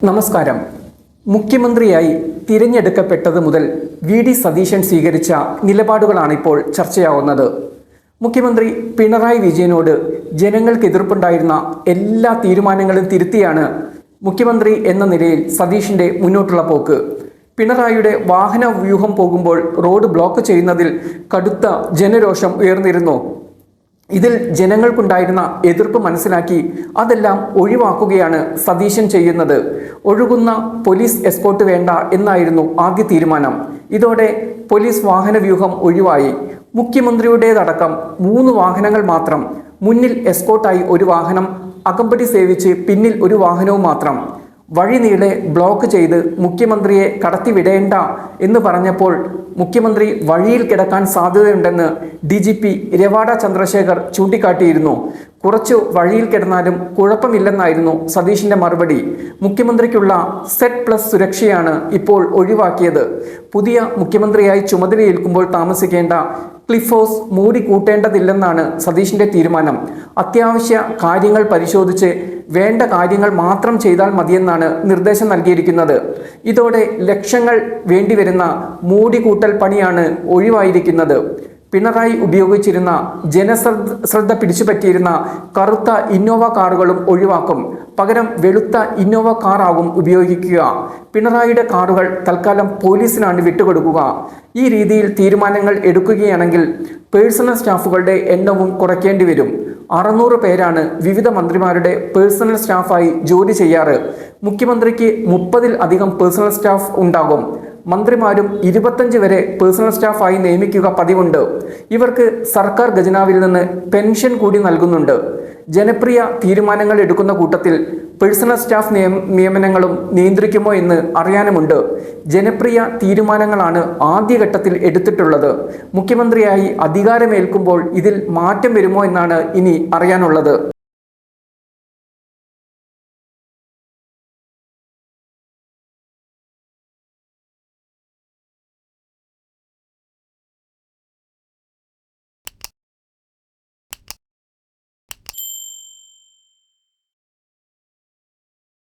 നമസ്കാരം. മുഖ്യമന്ത്രിയായി തിരഞ്ഞെടുക്കപ്പെട്ടത് മുതൽ വി.ഡി. സതീശൻ സ്വീകരിച്ച നിലപാടുകളാണ് ഇപ്പോൾ ചർച്ചയാവുന്നത്. മുഖ്യമന്ത്രി പിണറായി വിജയനോട് ജനങ്ങൾക്ക് എതിർപ്പുണ്ടായിരുന്ന എല്ലാ തീരുമാനങ്ങളും തിരുത്തിയാണ് മുഖ്യമന്ത്രി എന്ന നിലയിൽ സതീശൻ്റെ മുന്നോട്ടുള്ള പോക്ക്. പിണറായിയുടെ വാഹന വ്യൂഹം പോകുമ്പോൾ റോഡ് ബ്ലോക്ക് ചെയ്യുന്നതിൽ കടുത്ത ജനരോഷം ഉയർന്നിരുന്നു. ഇതിൽ ജനങ്ങൾക്കുണ്ടായിരുന്ന എതിർപ്പ് മനസ്സിലാക്കി അതെല്ലാം ഒഴിവാക്കുകയാണ് സതീശൻ ചെയ്യുന്നത്. ഒഴുകുന്ന പോലീസ് എസ്കോർട്ട് വേണ്ട എന്നായിരുന്നു ആദ്യ തീരുമാനം. ഇതോടെ പോലീസ് വാഹന വ്യൂഹം ഒഴിവായി. മുഖ്യമന്ത്രിയുടേതടക്കം 3 വാഹനങ്ങൾ മാത്രം, മുന്നിൽ എസ്കോർട്ടായി 1 വാഹനം, അകമ്പടി സേവിച്ച് പിന്നിൽ 1 വാഹനവും മാത്രം. വഴി നീളെ ബ്ലോക്ക് ചെയ്ത് മുഖ്യമന്ത്രിയെ കടത്തിവിടേണ്ട എന്ന് പറഞ്ഞപ്പോൾ മുഖ്യമന്ത്രി വഴിയിൽ കിടക്കാൻ സാധ്യതയുണ്ടെന്ന് DGP രവാഡ ചന്ദ്രശേഖർ ചൂണ്ടിക്കാട്ടിയിരുന്നു. കുറച്ചു വഴിയിൽ കിടന്നാലും കുഴപ്പമില്ലെന്നായിരുന്നു സതീശിൻ്റെ മറുപടി. മുഖ്യമന്ത്രിക്കുള്ള Z+ സുരക്ഷയാണ് ഇപ്പോൾ ഒഴിവാക്കിയത്. പുതിയ മുഖ്യമന്ത്രിയായി ചുമതലയേൽക്കുമ്പോൾ താമസിക്കേണ്ട ക്ലിഫ് ഹൗസ് മൂടി കൂട്ടേണ്ടതില്ലെന്നാണ് സതീശിൻ്റെ തീരുമാനം. അത്യാവശ്യ കാര്യങ്ങൾ പരിശോധിച്ച് വേണ്ട കാര്യങ്ങൾ മാത്രം ചെയ്താൽ മതിയെന്നാണ് നിർദ്ദേശം നൽകിയിരിക്കുന്നത്. ഇതോടെ ലക്ഷങ്ങൾ വേണ്ടിവരുന്ന മൂടിക്കൂട്ടൽ പണിയാണ് ഒഴിവായിരിക്കുന്നത്. പിണറായി ഉപയോഗിച്ചിരുന്ന ജനശ്രദ്ധ പിടിച്ചുപറ്റിയിരുന്ന കറുത്ത ഇന്നോവ കാറുകളും ഒഴിവാക്കും. പകരം വെളുത്ത ഇന്നോവ കാറാകും ഉപയോഗിക്കുക. പിണറായിയുടെ കാറുകൾ തൽക്കാലം പോലീസിനാണ് വിട്ടുകൊടുക്കുക. ഈ രീതിയിൽ തീരുമാനങ്ങൾ എടുക്കുകയാണെങ്കിൽ പേഴ്സണൽ സ്റ്റാഫുകളുടെ എണ്ണവും കുറയ്ക്കേണ്ടി വരും. 600 പേരാണ് വിവിധ മന്ത്രിമാരുടെ പേഴ്സണൽ സ്റ്റാഫായി ജോലി ചെയ്യാറ്. മുഖ്യമന്ത്രിക്ക് 30-ൽ അധികം പേഴ്സണൽ സ്റ്റാഫ് ഉണ്ടാകും. മന്ത്രിമാരും 25 വരെ പേഴ്സണൽ സ്റ്റാഫായി നിയമിക്കുക പതിവുണ്ട്. ഇവർക്ക് സർക്കാർ ഖജനാവിൽ നിന്ന് പെൻഷൻ കൂടി നൽകുന്നുണ്ട്. ജനപ്രിയ തീരുമാനങ്ങൾ എടുക്കുന്ന കൂട്ടത്തിൽ പേഴ്സണൽ സ്റ്റാഫ് നിയമനങ്ങളും നിയന്ത്രിക്കുമോ എന്ന് അറിയാനുമുണ്ട്. ജനപ്രിയ തീരുമാനങ്ങളാണ് ആദ്യഘട്ടത്തിൽ എടുത്തിട്ടുള്ളത്. മുഖ്യമന്ത്രിയായി അധികാരമേൽക്കുമ്പോൾ ഇതിൽ മാറ്റം വരുമോ എന്നാണ് ഇനി അറിയാനുള്ളത്.